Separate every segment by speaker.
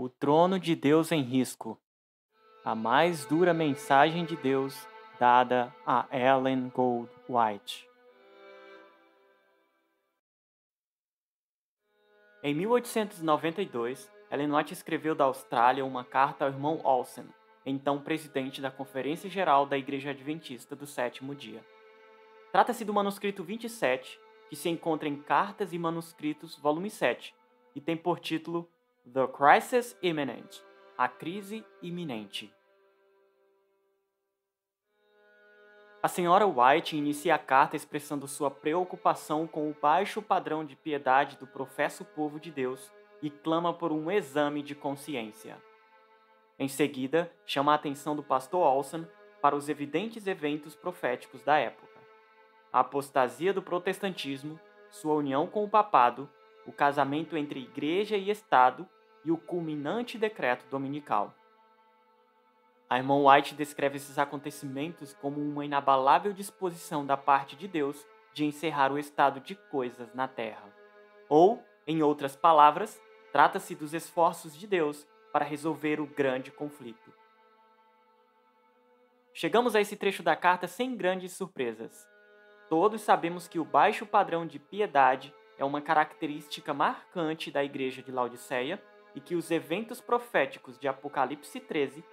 Speaker 1: O trono de Deus em risco. A mais dura mensagem de Deus dada a Ellen Gold White. Em 1892, Ellen White escreveu da Austrália uma carta ao irmão Olsen, então presidente da Conferência Geral da Igreja Adventista do Sétimo Dia. Trata-se do manuscrito 27, que se encontra em Cartas e Manuscritos, volume 7, e tem por título The Crisis Imminent, a crise iminente. A senhora White inicia a carta expressando sua preocupação com o baixo padrão de piedade do professo povo de Deus e clama por um exame de consciência. Em seguida, chama a atenção do pastor Olsen para os evidentes eventos proféticos da época: a apostasia do protestantismo, sua união com o papado, o casamento entre igreja e Estado e o culminante decreto dominical. A irmã White descreve esses acontecimentos como uma inabalável disposição da parte de Deus de encerrar o estado de coisas na Terra. Ou, em outras palavras, trata-se dos esforços de Deus para resolver o grande conflito. Chegamos a esse trecho da carta sem grandes surpresas. Todos sabemos que o baixo padrão de piedade é uma característica marcante da igreja de Laodiceia e que os eventos proféticos de Apocalipse 13,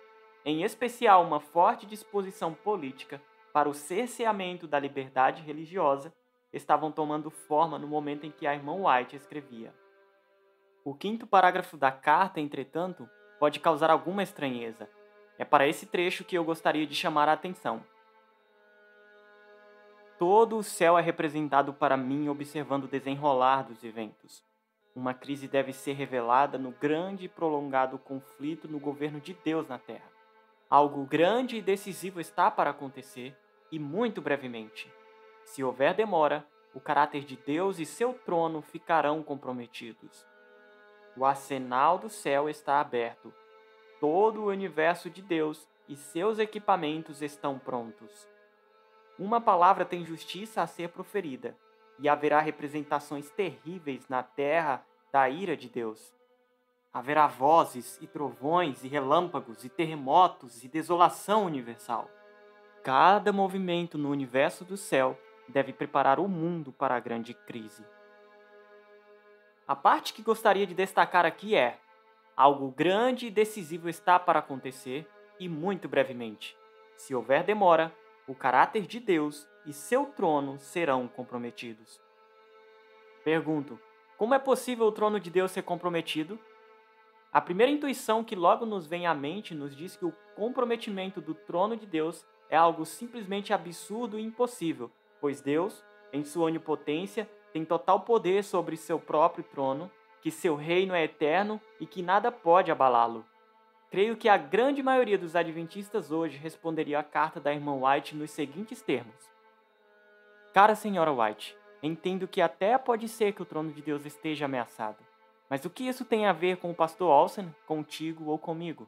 Speaker 1: em especial uma forte disposição política para o cerceamento da liberdade religiosa, estavam tomando forma no momento em que a irmã White escrevia. O quinto parágrafo da carta, entretanto, pode causar alguma estranheza. É para esse trecho que eu gostaria de chamar a atenção. Todo o céu é representado para mim observando o desenrolar dos eventos. Uma crise deve ser revelada no grande e prolongado conflito no governo de Deus na Terra. Algo grande e decisivo está para acontecer, e muito brevemente. Se houver demora, o caráter de Deus e seu trono ficarão comprometidos. O arsenal do céu está aberto. Todo o universo de Deus e seus equipamentos estão prontos. Uma palavra tem justiça a ser proferida, e haverá representações terríveis na terra da ira de Deus. Haverá vozes e trovões e relâmpagos e terremotos e desolação universal. Cada movimento no universo do céu deve preparar o mundo para a grande crise. A parte que gostaria de destacar aqui é: algo grande e decisivo está para acontecer, e muito brevemente. Se houver demora, o caráter de Deus e seu trono serão comprometidos. Pergunto: como é possível o trono de Deus ser comprometido? A primeira intuição que logo nos vem à mente nos diz que o comprometimento do trono de Deus é algo simplesmente absurdo e impossível, pois Deus, em sua onipotência, tem total poder sobre seu próprio trono, que seu reino é eterno e que nada pode abalá-lo. Creio que a grande maioria dos adventistas hoje responderia à carta da irmã White nos seguintes termos: Cara senhora White, entendo que até pode ser que o trono de Deus esteja ameaçado. Mas o que isso tem a ver com o pastor Olsen, contigo ou comigo?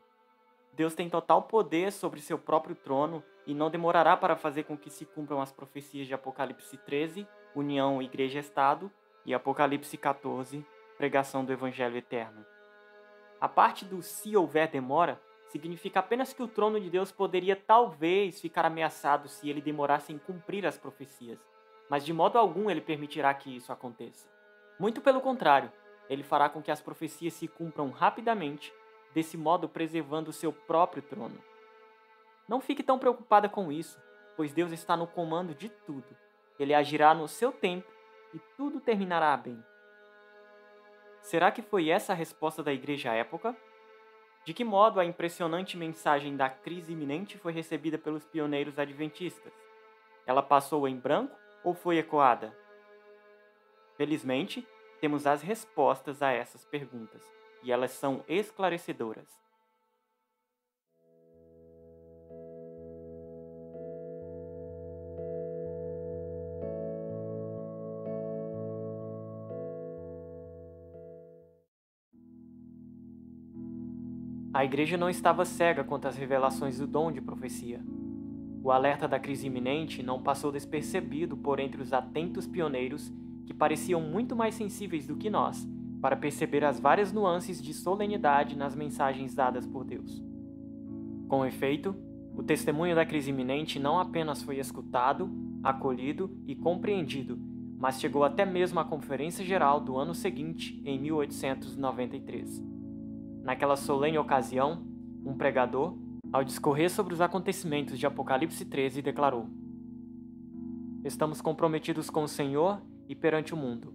Speaker 1: Deus tem total poder sobre seu próprio trono e não demorará para fazer com que se cumpram as profecias de Apocalipse 13, união igreja-estado, e Apocalipse 14, pregação do evangelho eterno. A parte do se houver demora significa apenas que o trono de Deus poderia talvez ficar ameaçado se ele demorasse em cumprir as profecias, mas de modo algum ele permitirá que isso aconteça. Muito pelo contrário, ele fará com que as profecias se cumpram rapidamente, desse modo preservando o seu próprio trono. Não fique tão preocupada com isso, pois Deus está no comando de tudo. Ele agirá no seu tempo e tudo terminará bem. Será que foi essa a resposta da igreja à época? De que modo a impressionante mensagem da crise iminente foi recebida pelos pioneiros adventistas? Ela passou em branco ou foi ecoada? Felizmente, temos as respostas a essas perguntas, e elas são esclarecedoras. A igreja não estava cega quanto às revelações do dom de profecia. O alerta da crise iminente não passou despercebido por entre os atentos pioneiros que pareciam muito mais sensíveis do que nós, para perceber as várias nuances de solenidade nas mensagens dadas por Deus. Com efeito, o testemunho da crise iminente não apenas foi escutado, acolhido e compreendido, mas chegou até mesmo à Conferência Geral do ano seguinte, em 1893. Naquela solene ocasião, um pregador, ao discorrer sobre os acontecimentos de Apocalipse 13, declarou: "Estamos comprometidos com o Senhor e perante o mundo,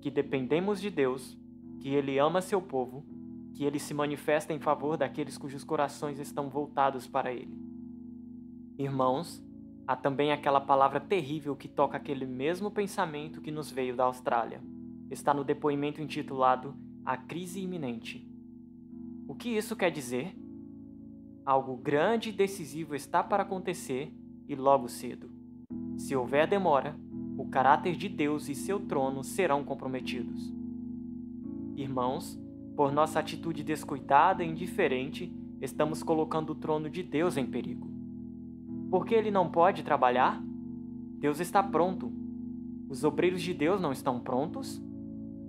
Speaker 1: que dependemos de Deus, que Ele ama seu povo, que Ele se manifesta em favor daqueles cujos corações estão voltados para Ele." Irmãos, há também aquela palavra terrível que toca aquele mesmo pensamento que nos veio da Austrália. Está no depoimento intitulado A Crise Iminente. O que isso quer dizer? Algo grande e decisivo está para acontecer e logo cedo. Se houver demora, o caráter de Deus e seu trono serão comprometidos. Irmãos, por nossa atitude descuidada e indiferente, estamos colocando o trono de Deus em perigo. Por que ele não pode trabalhar? Deus está pronto. Os obreiros de Deus não estão prontos?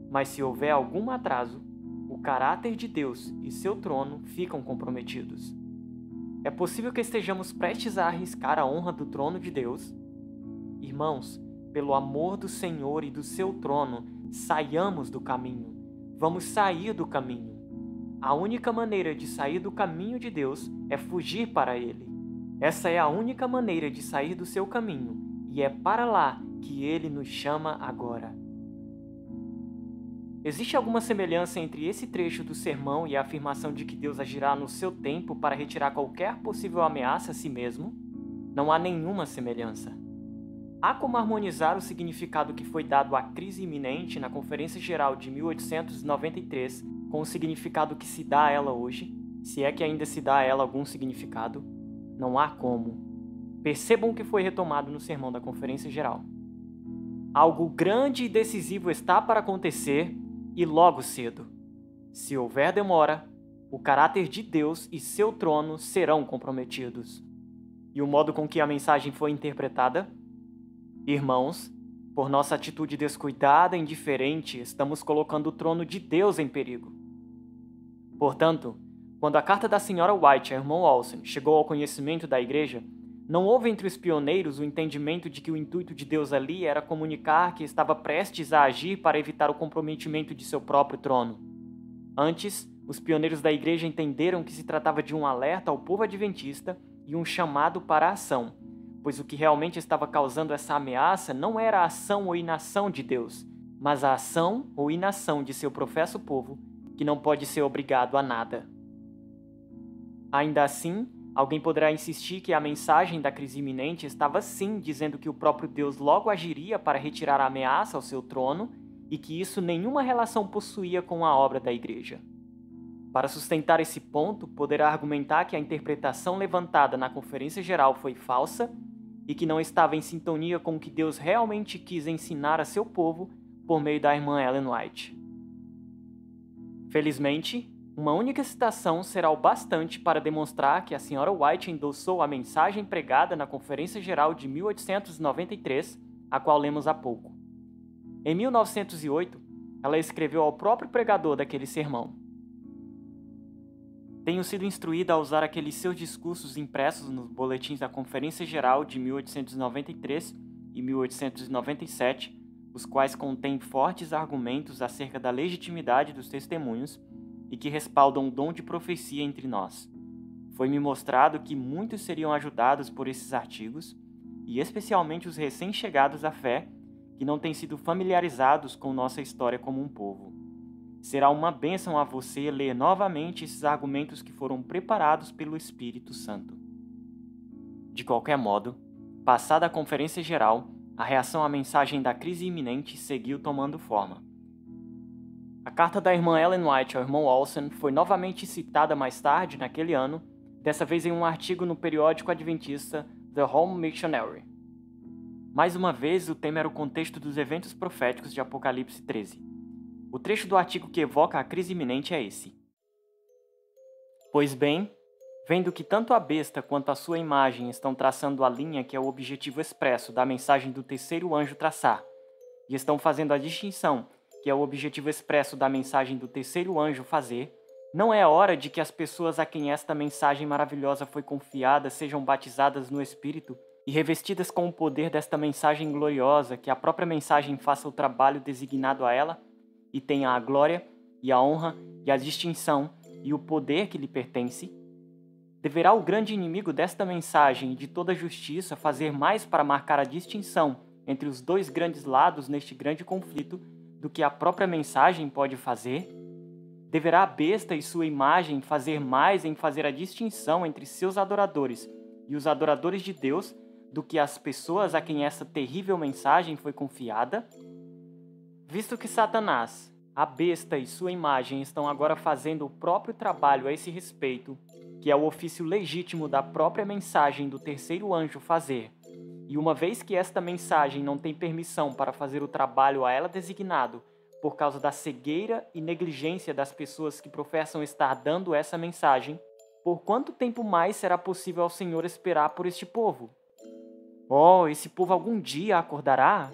Speaker 1: Mas se houver algum atraso, o caráter de Deus e seu trono ficam comprometidos. É possível que estejamos prestes a arriscar a honra do trono de Deus? Irmãos, pelo amor do Senhor e do seu trono, saiamos do caminho. Vamos sair do caminho. A única maneira de sair do caminho de Deus é fugir para Ele. Essa é a única maneira de sair do seu caminho, e é para lá que Ele nos chama agora. Existe alguma semelhança entre esse trecho do sermão e a afirmação de que Deus agirá no seu tempo para retirar qualquer possível ameaça a si mesmo? Não há nenhuma semelhança. Há como harmonizar o significado que foi dado à crise iminente na Conferência Geral de 1893 com o significado que se dá a ela hoje, se é que ainda se dá a ela algum significado? Não há como. Percebam o que foi retomado no sermão da Conferência Geral. Algo grande e decisivo está para acontecer e logo cedo. Se houver demora, o caráter de Deus e seu trono serão comprometidos. E o modo com que a mensagem foi interpretada? Irmãos, por nossa atitude descuidada e indiferente, estamos colocando o trono de Deus em perigo. Portanto, quando a carta da Sra. White a irmão Olsen chegou ao conhecimento da igreja, não houve entre os pioneiros o entendimento de que o intuito de Deus ali era comunicar que estava prestes a agir para evitar o comprometimento de seu próprio trono. Antes, os pioneiros da igreja entenderam que se tratava de um alerta ao povo adventista e um chamado para a ação, pois o que realmente estava causando essa ameaça não era a ação ou inação de Deus, mas a ação ou inação de seu professo povo, que não pode ser obrigado a nada. Ainda assim, alguém poderá insistir que a mensagem da crise iminente estava sim dizendo que o próprio Deus logo agiria para retirar a ameaça ao seu trono e que isso nenhuma relação possuía com a obra da igreja. Para sustentar esse ponto, poderá argumentar que a interpretação levantada na Conferência Geral foi falsa e que não estava em sintonia com o que Deus realmente quis ensinar a seu povo por meio da irmã Ellen White. Felizmente, uma única citação será o bastante para demonstrar que a Sra. White endossou a mensagem pregada na Conferência Geral de 1893, a qual lemos há pouco. Em 1908, ela escreveu ao próprio pregador daquele sermão: "Tenho sido instruída a usar aqueles seus discursos impressos nos boletins da Conferência Geral de 1893 e 1897, os quais contêm fortes argumentos acerca da legitimidade dos testemunhos e que respaldam o dom de profecia entre nós. Foi-me mostrado que muitos seriam ajudados por esses artigos, e especialmente os recém-chegados à fé, que não têm sido familiarizados com nossa história como um povo. Será uma bênção a você ler novamente esses argumentos que foram preparados pelo Espírito Santo." De qualquer modo, passada a Conferência Geral, a reação à mensagem da crise iminente seguiu tomando forma. A carta da irmã Ellen White ao irmão Olsen foi novamente citada mais tarde, naquele ano, dessa vez em um artigo no periódico adventista The Home Missionary. Mais uma vez, o tema era o contexto dos eventos proféticos de Apocalipse 13. O trecho do artigo que evoca a crise iminente é esse: "Pois bem, vendo que tanto a besta quanto a sua imagem estão traçando a linha que é o objetivo expresso da mensagem do terceiro anjo traçar, e estão fazendo a distinção que é o objetivo expresso da mensagem do terceiro anjo fazer, não é hora de que as pessoas a quem esta mensagem maravilhosa foi confiada sejam batizadas no Espírito e revestidas com o poder desta mensagem gloriosa, que a própria mensagem faça o trabalho designado a ela e tenha a glória e a honra e a distinção e o poder que lhe pertence? Deverá o grande inimigo desta mensagem e de toda justiça fazer mais para marcar a distinção entre os dois grandes lados neste grande conflito do que a própria mensagem pode fazer? Deverá a besta e sua imagem fazer mais em fazer a distinção entre seus adoradores e os adoradores de Deus do que as pessoas a quem essa terrível mensagem foi confiada? Visto que Satanás, a besta e sua imagem estão agora fazendo o próprio trabalho a esse respeito, que é o ofício legítimo da própria mensagem do terceiro anjo fazer, e uma vez que esta mensagem não tem permissão para fazer o trabalho a ela designado, por causa da cegueira e negligência das pessoas que professam estar dando essa mensagem, por quanto tempo mais será possível ao Senhor esperar por este povo? Oh, esse povo algum dia acordará?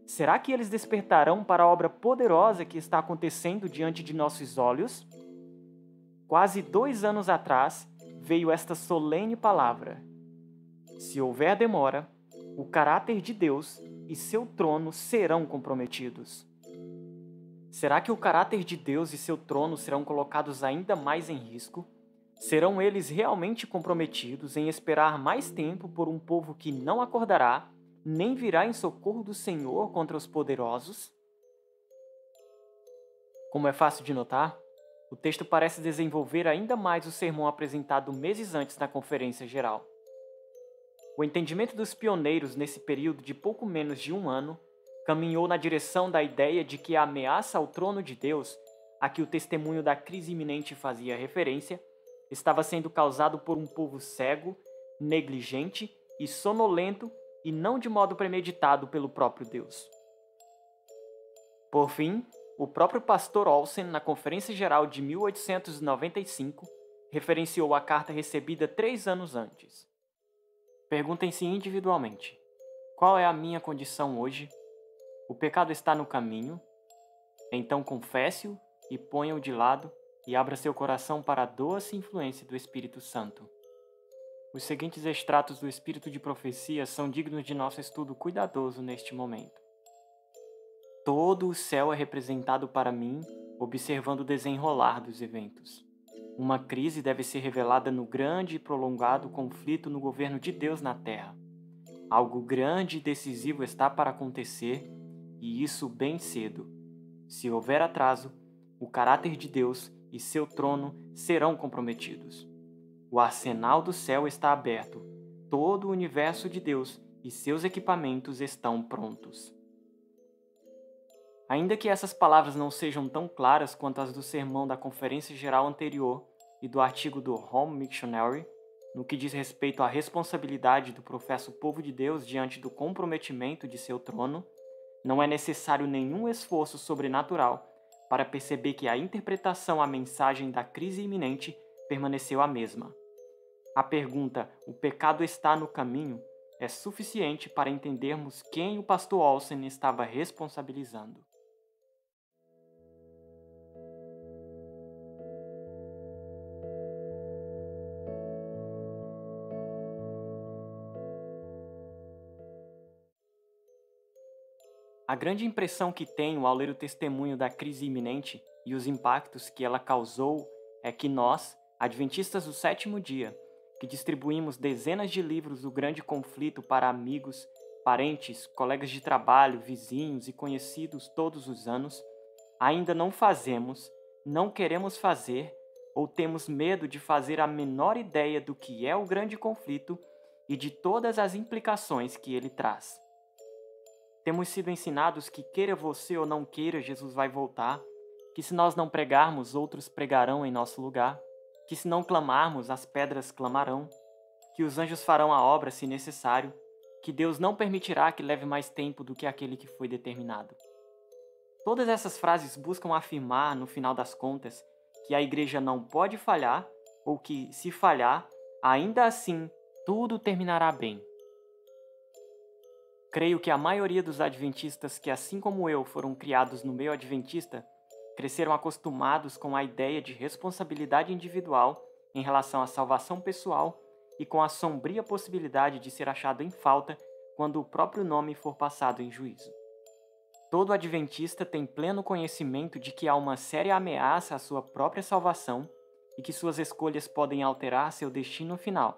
Speaker 1: Será que eles despertarão para a obra poderosa que está acontecendo diante de nossos olhos? Quase 2 anos atrás, veio esta solene palavra: se houver demora, o caráter de Deus e seu trono serão comprometidos. Será que o caráter de Deus e seu trono serão colocados ainda mais em risco? Serão eles realmente comprometidos em esperar mais tempo por um povo que não acordará, nem virá em socorro do Senhor contra os poderosos? Como é fácil de notar, o texto parece desenvolver ainda mais o sermão apresentado meses antes na Conferência Geral. O entendimento dos pioneiros nesse período de pouco menos de 1 ano caminhou na direção da ideia de que a ameaça ao trono de Deus, a que o testemunho da crise iminente fazia referência, estava sendo causado por um povo cego, negligente e sonolento e não de modo premeditado pelo próprio Deus. Por fim, o próprio pastor Olsen, na Conferência Geral de 1895, referenciou a carta recebida 3 anos antes. Perguntem-se individualmente: qual é a minha condição hoje? O pecado está no caminho? Então confesse-o e ponha-o de lado e abra seu coração para a doce influência do Espírito Santo. Os seguintes extratos do Espírito de Profecia são dignos de nosso estudo cuidadoso neste momento. Todo o céu é representado para mim, observando o desenrolar dos eventos. Uma crise deve ser revelada no grande e prolongado conflito no governo de Deus na Terra. Algo grande e decisivo está para acontecer, e isso bem cedo. Se houver atraso, o caráter de Deus e seu trono serão comprometidos. O arsenal do céu está aberto. Todo o universo de Deus e seus equipamentos estão prontos. Ainda que essas palavras não sejam tão claras quanto as do sermão da Conferência Geral anterior e do artigo do Home Missionary, no que diz respeito à responsabilidade do professo povo de Deus diante do comprometimento de seu trono, não é necessário nenhum esforço sobrenatural para perceber que a interpretação à mensagem da crise iminente permaneceu a mesma. A pergunta "o pecado está no caminho" é suficiente para entendermos quem o pastor Olsen estava responsabilizando. A grande impressão que tenho ao ler o testemunho da crise iminente e os impactos que ela causou é que nós, adventistas do sétimo dia, que distribuímos dezenas de livros do grande conflito para amigos, parentes, colegas de trabalho, vizinhos e conhecidos todos os anos, ainda não fazemos, não queremos fazer ou temos medo de fazer a menor ideia do que é o grande conflito e de todas as implicações que ele traz. Temos sido ensinados que, queira você ou não queira, Jesus vai voltar, que se nós não pregarmos, outros pregarão em nosso lugar, que se não clamarmos, as pedras clamarão, que os anjos farão a obra se necessário, que Deus não permitirá que leve mais tempo do que aquele que foi determinado. Todas essas frases buscam afirmar, no final das contas, que a igreja não pode falhar ou que, se falhar, ainda assim, tudo terminará bem. Creio que a maioria dos adventistas que, assim como eu, foram criados no meio adventista, cresceram acostumados com a ideia de responsabilidade individual em relação à salvação pessoal e com a sombria possibilidade de ser achado em falta quando o próprio nome for passado em juízo. Todo adventista tem pleno conhecimento de que há uma séria ameaça à sua própria salvação e que suas escolhas podem alterar seu destino final,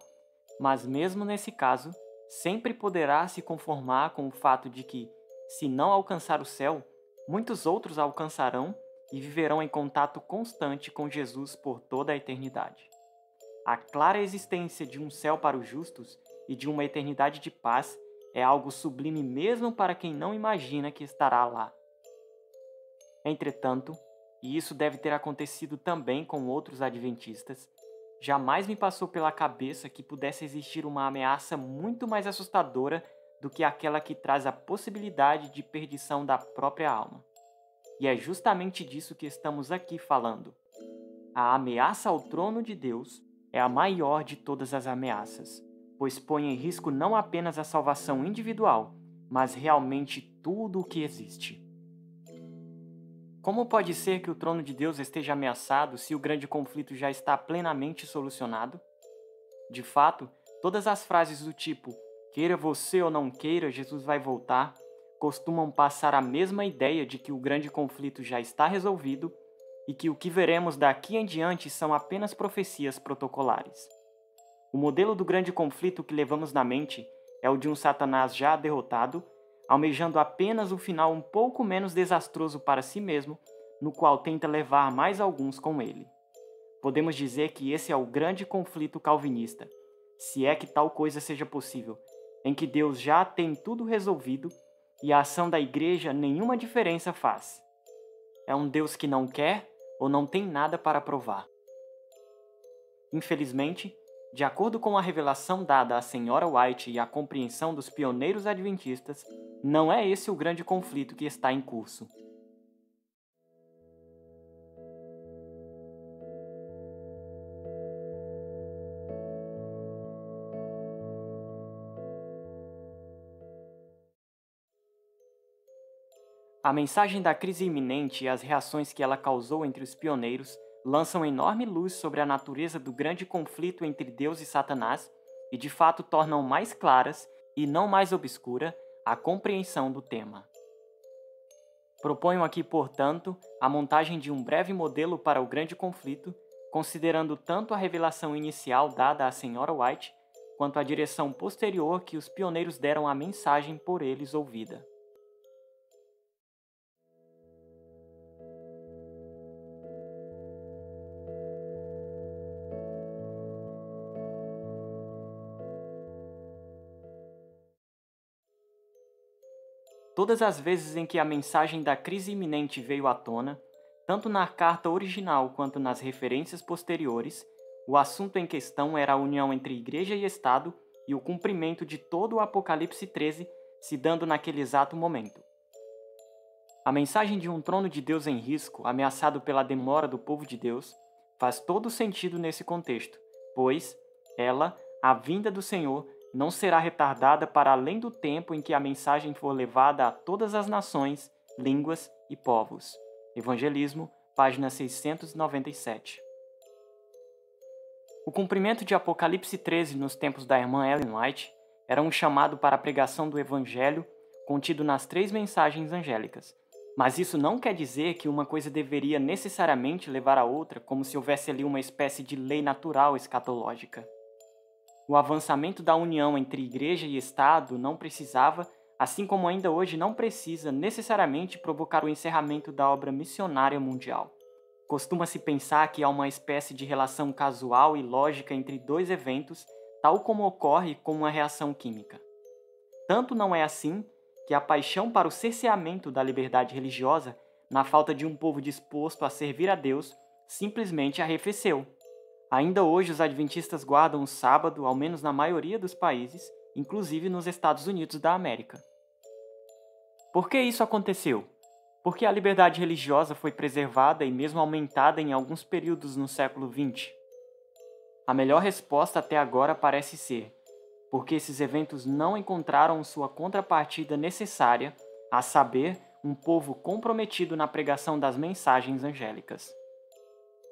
Speaker 1: mas mesmo nesse caso, sempre poderá se conformar com o fato de que, se não alcançar o céu, muitos outros alcançarão e viverão em contato constante com Jesus por toda a eternidade. A clara existência de um céu para os justos e de uma eternidade de paz é algo sublime mesmo para quem não imagina que estará lá. Entretanto, e isso deve ter acontecido também com outros adventistas, jamais me passou pela cabeça que pudesse existir uma ameaça muito mais assustadora do que aquela que traz a possibilidade de perdição da própria alma. E é justamente disso que estamos aqui falando. A ameaça ao trono de Deus é a maior de todas as ameaças, pois põe em risco não apenas a salvação individual, mas realmente tudo o que existe. Como pode ser que o trono de Deus esteja ameaçado se o grande conflito já está plenamente solucionado? De fato, todas as frases do tipo "queira você ou não queira, Jesus vai voltar" costumam passar a mesma ideia de que o grande conflito já está resolvido e que o que veremos daqui em diante são apenas profecias protocolares. O modelo do grande conflito que levamos na mente é o de um Satanás já derrotado, almejando apenas um final um pouco menos desastroso para si mesmo, no qual tenta levar mais alguns com ele. Podemos dizer que esse é o grande conflito calvinista, se é que tal coisa seja possível, em que Deus já tem tudo resolvido e a ação da igreja nenhuma diferença faz. É um Deus que não quer ou não tem nada para provar. Infelizmente, de acordo com a revelação dada à Sra. White e a compreensão dos pioneiros adventistas, não é esse o grande conflito que está em curso. A mensagem da crise iminente e as reações que ela causou entre os pioneiros lançam enorme luz sobre a natureza do grande conflito entre Deus e Satanás e de fato tornam mais claras, e não mais obscura, a compreensão do tema. Proponho aqui, portanto, a montagem de um breve modelo para o grande conflito, considerando tanto a revelação inicial dada à Sra. White, quanto a direção posterior que os pioneiros deram à mensagem por eles ouvida. Todas as vezes em que a mensagem da crise iminente veio à tona, tanto na carta original quanto nas referências posteriores, o assunto em questão era a união entre Igreja e Estado e o cumprimento de todo o Apocalipse 13 se dando naquele exato momento. A mensagem de um trono de Deus em risco, ameaçado pela demora do povo de Deus, faz todo sentido nesse contexto, pois ela, a vinda do Senhor, não será retardada para além do tempo em que a mensagem for levada a todas as nações, línguas e povos. Evangelismo, página 697. O cumprimento de Apocalipse 13 nos tempos da irmã Ellen White era um chamado para a pregação do Evangelho contido nas 3 mensagens angélicas. Mas isso não quer dizer que uma coisa deveria necessariamente levar a outra, como se houvesse ali uma espécie de lei natural escatológica. O avançamento da união entre Igreja e Estado não precisava, assim como ainda hoje não precisa, necessariamente provocar o encerramento da obra missionária mundial. Costuma-se pensar que há uma espécie de relação casual e lógica entre 2 eventos, tal como ocorre com uma reação química. Tanto não é assim que a paixão para o cerceamento da liberdade religiosa, na falta de um povo disposto a servir a Deus, simplesmente arrefeceu. Ainda hoje os adventistas guardam o sábado, ao menos na maioria dos países, inclusive nos Estados Unidos da América. Por que isso aconteceu? Porque a liberdade religiosa foi preservada e mesmo aumentada em alguns períodos no século XX. A melhor resposta até agora parece ser: porque esses eventos não encontraram sua contrapartida necessária, a saber, um povo comprometido na pregação das mensagens angélicas.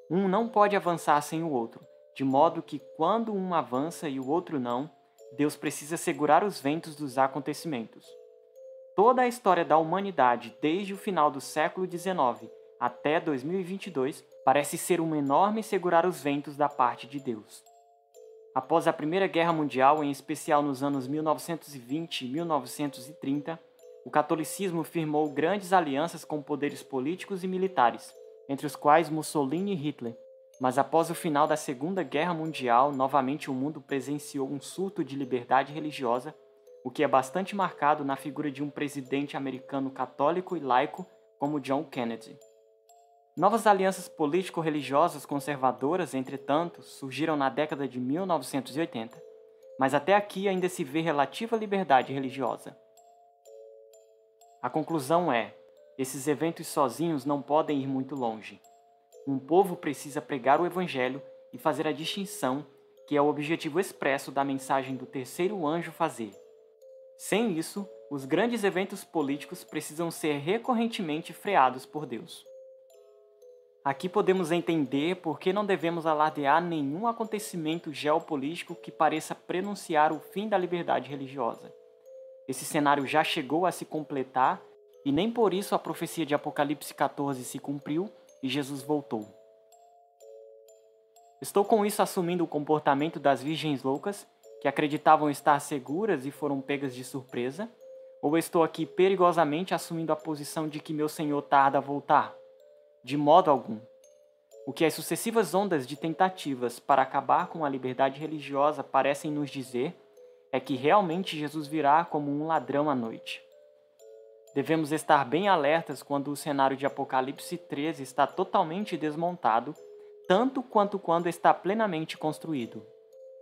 Speaker 1: Um não pode avançar sem o outro, de modo que quando um avança e o outro não, Deus precisa segurar os ventos dos acontecimentos. Toda a história da humanidade, desde o final do século XIX até 2022, parece ser um enorme segurar os ventos da parte de Deus. Após a Primeira Guerra Mundial, em especial nos anos 1920 e 1930, o catolicismo firmou grandes alianças com poderes políticos e militares, entre os quais Mussolini e Hitler. Mas após o final da Segunda Guerra Mundial, novamente o mundo presenciou um surto de liberdade religiosa, o que é bastante marcado na figura de um presidente americano católico e laico como John Kennedy. Novas alianças político-religiosas conservadoras, entretanto, surgiram na década de 1980, mas até aqui ainda se vê relativa liberdade religiosa. A conclusão é: esses eventos sozinhos não podem ir muito longe. Um povo precisa pregar o Evangelho e fazer a distinção, que é o objetivo expresso da mensagem do terceiro anjo fazer. Sem isso, os grandes eventos políticos precisam ser recorrentemente freados por Deus. Aqui podemos entender por que não devemos alardear nenhum acontecimento geopolítico que pareça prenunciar o fim da liberdade religiosa. Esse cenário já chegou a se completar e nem por isso a profecia de Apocalipse 14 se cumpriu e Jesus voltou. Estou com isso assumindo o comportamento das virgens loucas, que acreditavam estar seguras e foram pegas de surpresa? Ou estou aqui perigosamente assumindo a posição de que meu Senhor tarda a voltar? De modo algum. O que as sucessivas ondas de tentativas para acabar com a liberdade religiosa parecem nos dizer é que realmente Jesus virá como um ladrão à noite. Devemos estar bem alertas quando o cenário de Apocalipse 13 está totalmente desmontado, tanto quanto quando está plenamente construído.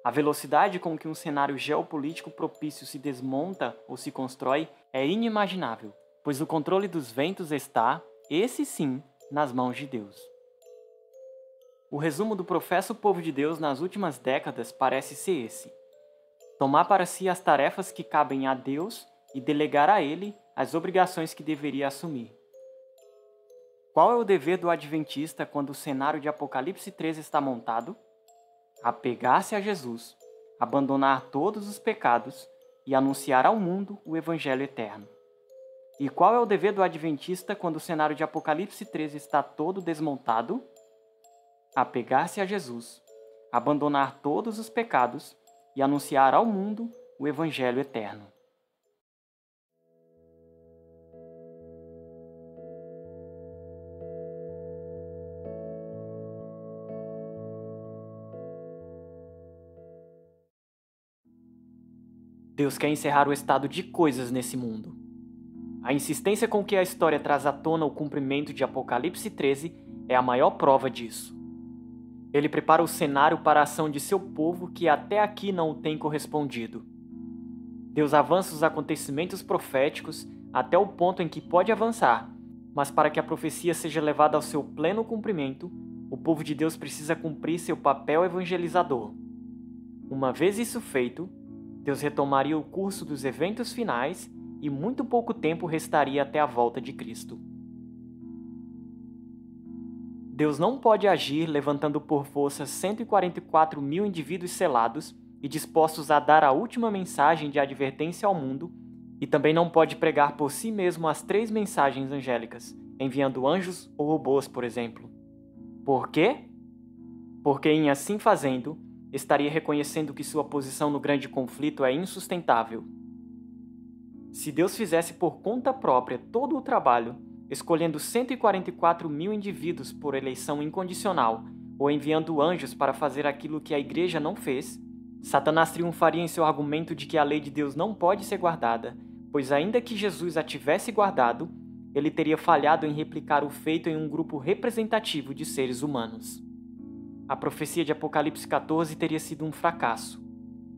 Speaker 1: A velocidade com que um cenário geopolítico propício se desmonta ou se constrói é inimaginável, pois o controle dos ventos está, esse sim, nas mãos de Deus. O resumo do professo povo de Deus nas últimas décadas parece ser esse: tomar para si as tarefas que cabem a Deus e delegar a Ele as obrigações que deveria assumir. Qual é o dever do adventista quando o cenário de Apocalipse 13 está montado? Apegar-se a Jesus, abandonar todos os pecados e anunciar ao mundo o Evangelho eterno. E qual é o dever do adventista quando o cenário de Apocalipse 13 está todo desmontado? Apegar-se a Jesus, abandonar todos os pecados e anunciar ao mundo o Evangelho eterno. Deus quer encerrar o estado de coisas nesse mundo. A insistência com que a história traz à tona o cumprimento de Apocalipse 13 é a maior prova disso. Ele prepara o cenário para a ação de seu povo que até aqui não o tem correspondido. Deus avança os acontecimentos proféticos até o ponto em que pode avançar, mas para que a profecia seja levada ao seu pleno cumprimento, o povo de Deus precisa cumprir seu papel evangelizador. Uma vez isso feito, Deus retomaria o curso dos eventos finais e muito pouco tempo restaria até a volta de Cristo. Deus não pode agir levantando por força 144 mil indivíduos selados e dispostos a dar a última mensagem de advertência ao mundo, e também não pode pregar por si mesmo as 3 mensagens angélicas, enviando anjos ou robôs, por exemplo. Por quê? Porque em assim fazendo, estaria reconhecendo que sua posição no grande conflito é insustentável. Se Deus fizesse por conta própria todo o trabalho, escolhendo 144 mil indivíduos por eleição incondicional ou enviando anjos para fazer aquilo que a igreja não fez, Satanás triunfaria em seu argumento de que a lei de Deus não pode ser guardada, pois ainda que Jesus a tivesse guardado, ele teria falhado em replicar o feito em um grupo representativo de seres humanos. A profecia de Apocalipse 14 teria sido um fracasso.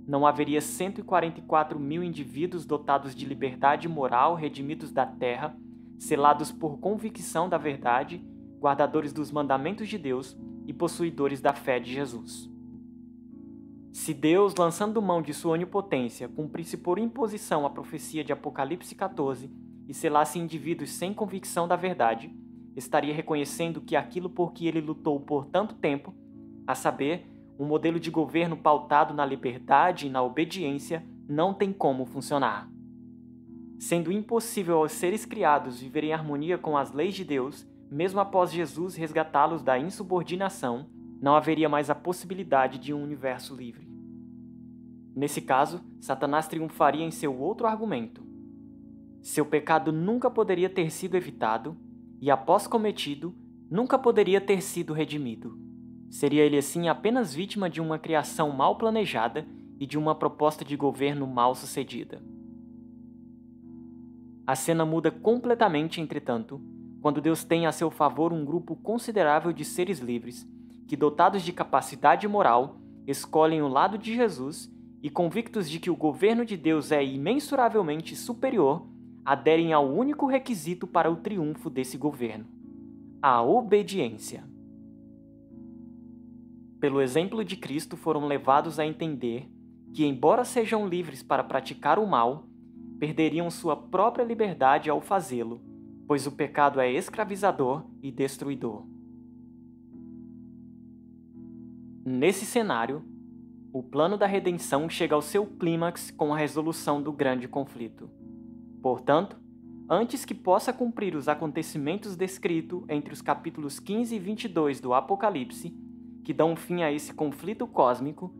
Speaker 1: Não haveria 144 mil indivíduos dotados de liberdade moral, redimidos da terra, selados por convicção da verdade, guardadores dos mandamentos de Deus e possuidores da fé de Jesus. Se Deus, lançando mão de sua onipotência, cumprisse por imposição a profecia de Apocalipse 14 e selasse indivíduos sem convicção da verdade, estaria reconhecendo que aquilo por que ele lutou por tanto tempo, a saber, um modelo de governo pautado na liberdade e na obediência, não tem como funcionar. Sendo impossível aos seres criados viver em harmonia com as leis de Deus, mesmo após Jesus resgatá-los da insubordinação, não haveria mais a possibilidade de um universo livre. Nesse caso, Satanás triunfaria em seu outro argumento. Seu pecado nunca poderia ter sido evitado e, após cometido, nunca poderia ter sido redimido. Seria ele assim apenas vítima de uma criação mal planejada e de uma proposta de governo mal sucedida. A cena muda completamente, entretanto, quando Deus tem a seu favor um grupo considerável de seres livres que, dotados de capacidade moral, escolhem o lado de Jesus e, convictos de que o governo de Deus é imensuravelmente superior, aderem ao único requisito para o triunfo desse governo: a obediência. Pelo exemplo de Cristo, foram levados a entender que, embora sejam livres para praticar o mal, perderiam sua própria liberdade ao fazê-lo, pois o pecado é escravizador e destruidor. Nesse cenário, o plano da redenção chega ao seu clímax com a resolução do grande conflito. Portanto, antes que possa cumprir os acontecimentos descritos entre os capítulos 15 e 22 do Apocalipse, que dão fim a esse conflito cósmico,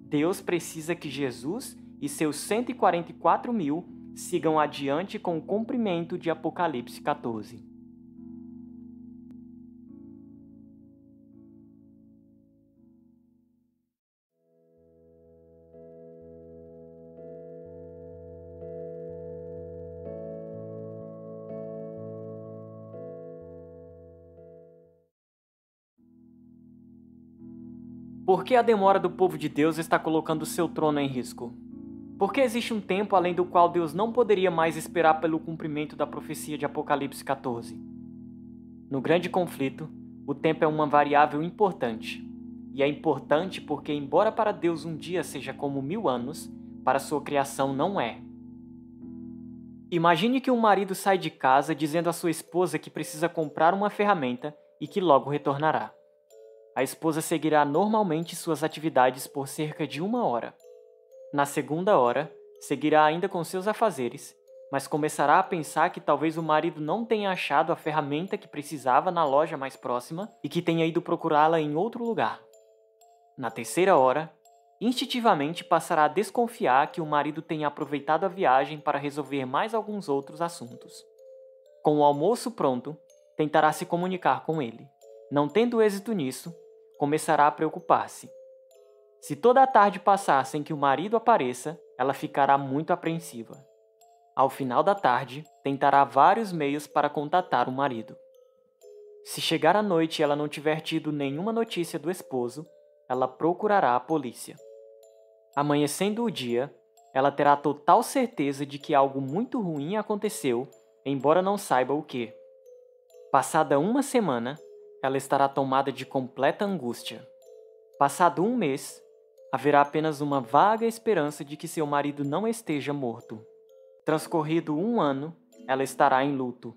Speaker 1: Deus precisa que Jesus e seus 144 mil sigam adiante com o cumprimento de Apocalipse 14. Por que a demora do povo de Deus está colocando seu trono em risco? Por que existe um tempo além do qual Deus não poderia mais esperar pelo cumprimento da profecia de Apocalipse 14? No grande conflito, o tempo é uma variável importante. E é importante porque, embora para Deus um dia seja como 1000 anos, para sua criação não é. Imagine que um marido sai de casa dizendo à sua esposa que precisa comprar uma ferramenta e que logo retornará. A esposa seguirá normalmente suas atividades por cerca de 1 hora. Na segunda hora, seguirá ainda com seus afazeres, mas começará a pensar que talvez o marido não tenha achado a ferramenta que precisava na loja mais próxima e que tenha ido procurá-la em outro lugar. Na terceira hora, instintivamente passará a desconfiar que o marido tenha aproveitado a viagem para resolver mais alguns outros assuntos. Com o almoço pronto, tentará se comunicar com ele. Não tendo êxito nisso, começará a preocupar-se. Se toda a tarde passar sem que o marido apareça, ela ficará muito apreensiva. Ao final da tarde, tentará vários meios para contatar o marido. Se chegar à noite e ela não tiver tido nenhuma notícia do esposo, ela procurará a polícia. Amanhecendo o dia, ela terá total certeza de que algo muito ruim aconteceu, embora não saiba o que. Passada 1 semana, ela estará tomada de completa angústia. Passado 1 mês, haverá apenas uma vaga esperança de que seu marido não esteja morto. Transcorrido 1 ano, ela estará em luto.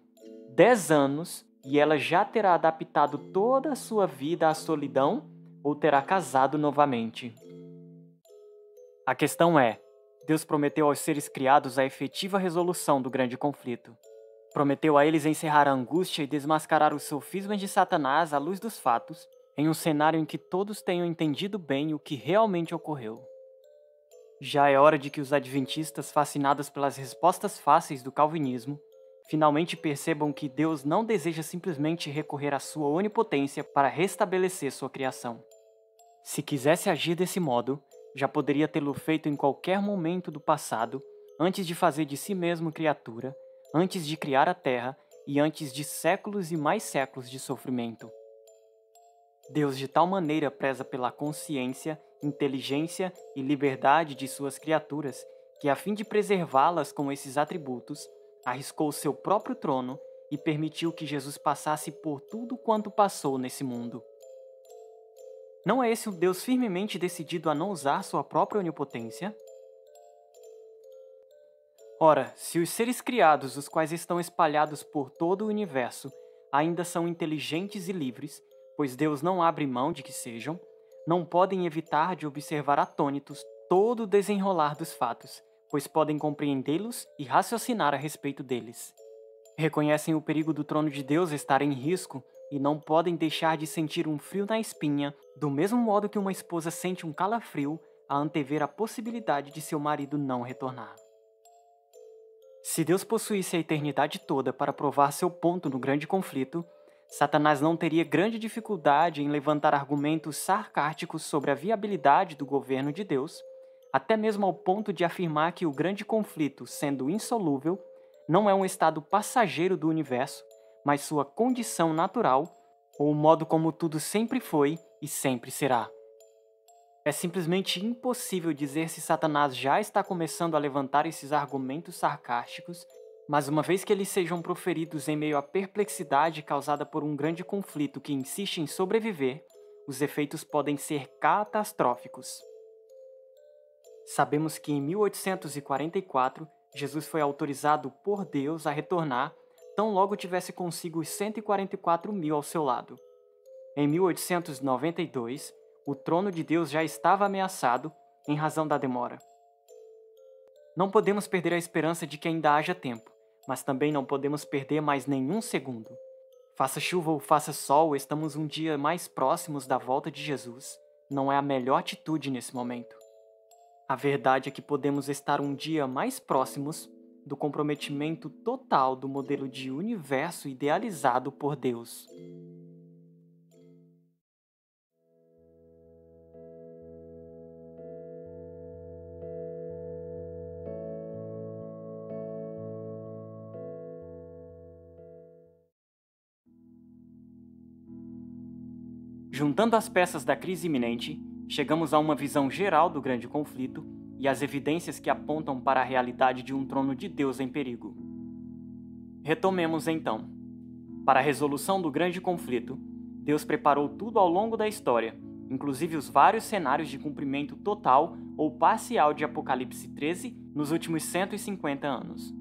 Speaker 1: 10 anos, e ela já terá adaptado toda a sua vida à solidão ou terá casado novamente. A questão é, Deus prometeu aos seres criados a efetiva resolução do grande conflito. Prometeu a eles encerrar a angústia e desmascarar os sofismas de Satanás à luz dos fatos, em um cenário em que todos tenham entendido bem o que realmente ocorreu. Já é hora de que os adventistas, fascinados pelas respostas fáceis do calvinismo, finalmente percebam que Deus não deseja simplesmente recorrer à sua onipotência para restabelecer sua criação. Se quisesse agir desse modo, já poderia tê-lo feito em qualquer momento do passado, antes de fazer de si mesmo criatura, antes de criar a terra e antes de séculos e mais séculos de sofrimento. Deus de tal maneira preza pela consciência, inteligência e liberdade de suas criaturas, que a fim de preservá-las com esses atributos, arriscou seu próprio trono e permitiu que Jesus passasse por tudo quanto passou nesse mundo. Não é esse um Deus firmemente decidido a não usar sua própria onipotência? Ora, se os seres criados, os quais estão espalhados por todo o universo, ainda são inteligentes e livres, pois Deus não abre mão de que sejam, não podem evitar de observar atônitos todo o desenrolar dos fatos, pois podem compreendê-los e raciocinar a respeito deles. Reconhecem o perigo do trono de Deus estar em risco e não podem deixar de sentir um frio na espinha, do mesmo modo que uma esposa sente um calafrio a antever a possibilidade de seu marido não retornar. Se Deus possuísse a eternidade toda para provar seu ponto no grande conflito, Satanás não teria grande dificuldade em levantar argumentos sarcásticos sobre a viabilidade do governo de Deus, até mesmo ao ponto de afirmar que o grande conflito, sendo insolúvel, não é um estado passageiro do universo, mas sua condição natural, ou o modo como tudo sempre foi e sempre será. É simplesmente impossível dizer se Satanás já está começando a levantar esses argumentos sarcásticos, mas uma vez que eles sejam proferidos em meio à perplexidade causada por um grande conflito que insiste em sobreviver, os efeitos podem ser catastróficos. Sabemos que em 1844, Jesus foi autorizado por Deus a retornar, tão logo tivesse consigo os 144.000 ao seu lado. Em 1892, o trono de Deus já estava ameaçado em razão da demora. Não podemos perder a esperança de que ainda haja tempo, mas também não podemos perder mais nenhum segundo. Faça chuva ou faça sol, estamos um dia mais próximos da volta de Jesus. Não é a melhor atitude nesse momento. A verdade é que podemos estar um dia mais próximos do comprometimento total do modelo de universo idealizado por Deus. Juntando as peças da crise iminente, chegamos a uma visão geral do grande conflito e as evidências que apontam para a realidade de um trono de Deus em perigo. Retomemos então. Para a resolução do grande conflito, Deus preparou tudo ao longo da história, inclusive os vários cenários de cumprimento total ou parcial de Apocalipse 13 nos últimos 150 anos.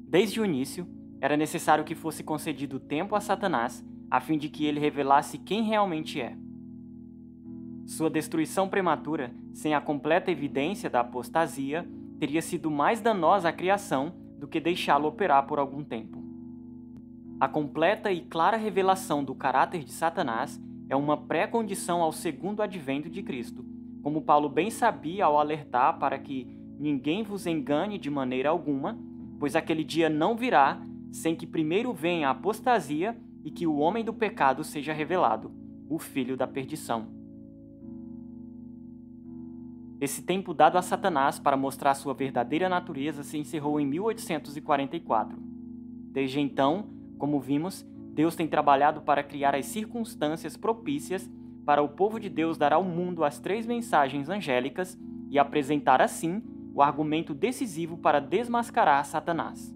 Speaker 1: Desde o início, era necessário que fosse concedido tempo a Satanás a fim de que ele revelasse quem realmente é. Sua destruição prematura, sem a completa evidência da apostasia, teria sido mais danosa à criação do que deixá-lo operar por algum tempo. A completa e clara revelação do caráter de Satanás é uma pré-condição ao segundo advento de Cristo, como Paulo bem sabia ao alertar para que ninguém vos engane de maneira alguma, pois aquele dia não virá sem que primeiro venha a apostasia e que o homem do pecado seja revelado, o filho da perdição. Esse tempo dado a Satanás para mostrar sua verdadeira natureza se encerrou em 1844. Desde então, como vimos, Deus tem trabalhado para criar as circunstâncias propícias para o povo de Deus dar ao mundo as 3 mensagens angélicas e apresentar assim o argumento decisivo para desmascarar Satanás.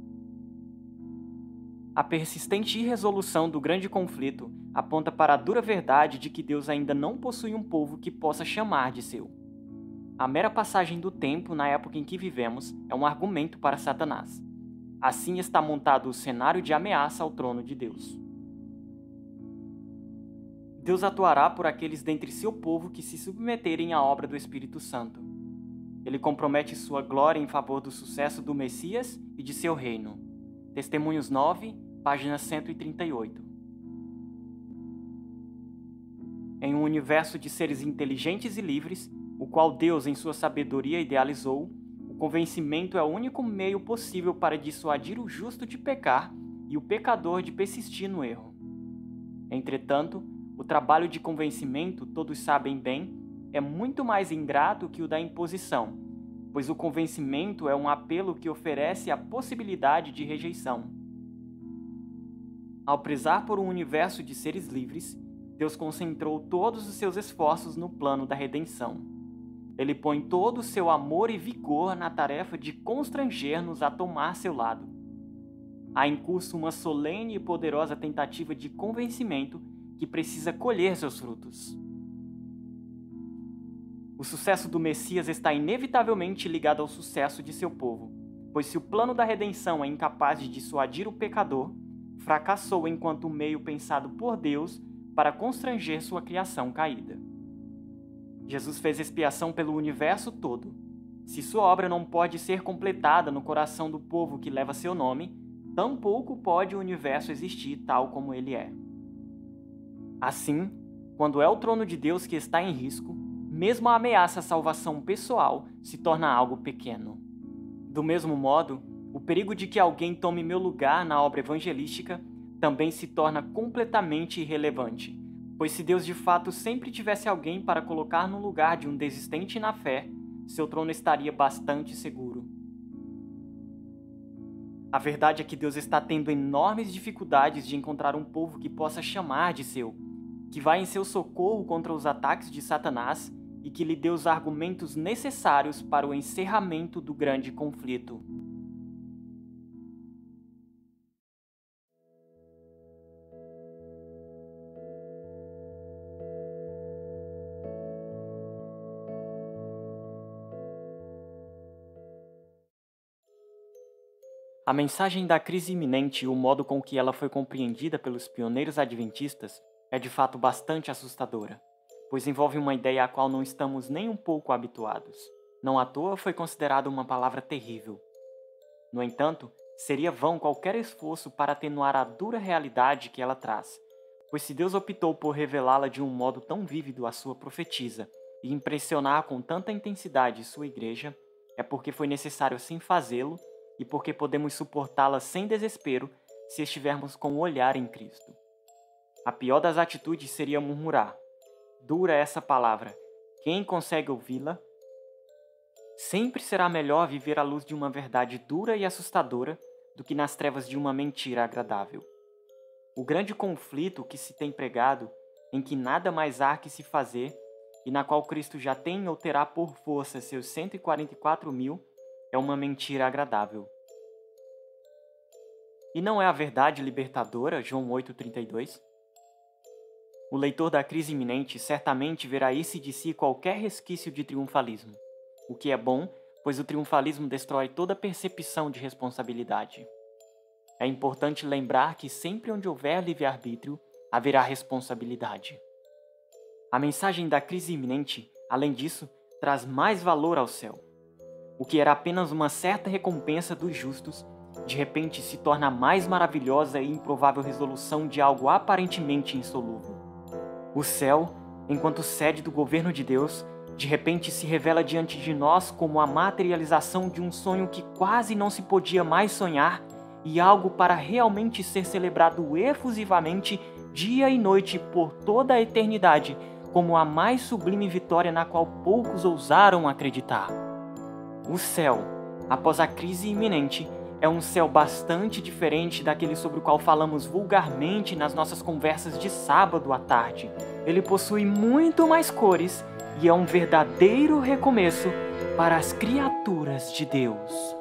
Speaker 1: A persistente irresolução do grande conflito aponta para a dura verdade de que Deus ainda não possui um povo que possa chamar de seu. A mera passagem do tempo na época em que vivemos é um argumento para Satanás. Assim está montado o cenário de ameaça ao trono de Deus. Deus atuará por aqueles dentre seu povo que se submeterem à obra do Espírito Santo. Ele compromete sua glória em favor do sucesso do Messias e de seu reino. Testemunhos 9, página 138. Em um universo de seres inteligentes e livres, o qual Deus em sua sabedoria idealizou, o convencimento é o único meio possível para dissuadir o justo de pecar e o pecador de persistir no erro. Entretanto, o trabalho de convencimento, todos sabem bem, é muito mais ingrato que o da imposição, pois o convencimento é um apelo que oferece a possibilidade de rejeição. Ao prezar por um universo de seres livres, Deus concentrou todos os seus esforços no plano da redenção. Ele põe todo o seu amor e vigor na tarefa de constranger-nos a tomar seu lado. Há em curso uma solene e poderosa tentativa de convencimento que precisa colher seus frutos. O sucesso do Messias está inevitavelmente ligado ao sucesso de seu povo, pois se o plano da redenção é incapaz de dissuadir o pecador, fracassou enquanto meio pensado por Deus para constranger sua criação caída. Jesus fez expiação pelo universo todo. Se sua obra não pode ser completada no coração do povo que leva seu nome, tampouco pode o universo existir tal como ele é. Assim, quando é o trono de Deus que está em risco, mesmo a ameaça à salvação pessoal se torna algo pequeno. Do mesmo modo, o perigo de que alguém tome meu lugar na obra evangelística também se torna completamente irrelevante, pois se Deus de fato sempre tivesse alguém para colocar no lugar de um desistente na fé, seu trono estaria bastante seguro. A verdade é que Deus está tendo enormes dificuldades de encontrar um povo que possa chamar de seu, que vá em seu socorro contra os ataques de Satanás e que lhe dê os argumentos necessários para o encerramento do grande conflito. A mensagem da crise iminente e o modo com que ela foi compreendida pelos pioneiros adventistas é de fato bastante assustadora, pois envolve uma ideia à qual não estamos nem um pouco habituados. Não à toa foi considerada uma palavra terrível. No entanto, seria vão qualquer esforço para atenuar a dura realidade que ela traz, pois se Deus optou por revelá-la de um modo tão vívido à sua profetisa e impressionar com tanta intensidade sua igreja, é porque foi necessário assim fazê-lo e porque podemos suportá-la sem desespero se estivermos com o olhar em Cristo. A pior das atitudes seria murmurar. Dura essa palavra. Quem consegue ouvi-la? Sempre será melhor viver à luz de uma verdade dura e assustadora do que nas trevas de uma mentira agradável. O grande conflito que se tem pregado, em que nada mais há que se fazer, e na qual Cristo já tem ou terá por força seus 144.000, é uma mentira agradável. E não é a verdade libertadora, João 8,32? O leitor da crise iminente certamente verá isso de si qualquer resquício de triunfalismo, o que é bom, pois o triunfalismo destrói toda percepção de responsabilidade. É importante lembrar que sempre onde houver livre-arbítrio, haverá responsabilidade. A mensagem da crise iminente, além disso, traz mais valor ao céu. O que era apenas uma certa recompensa dos justos, de repente se torna a mais maravilhosa e improvável resolução de algo aparentemente insolúvel. O céu, enquanto sede do governo de Deus, de repente se revela diante de nós como a materialização de um sonho que quase não se podia mais sonhar e algo para realmente ser celebrado efusivamente dia e noite por toda a eternidade, como a mais sublime vitória na qual poucos ousaram acreditar. O céu, após a crise iminente, é um céu bastante diferente daquele sobre o qual falamos vulgarmente nas nossas conversas de sábado à tarde. Ele possui muito mais cores e é um verdadeiro recomeço para as criaturas de Deus.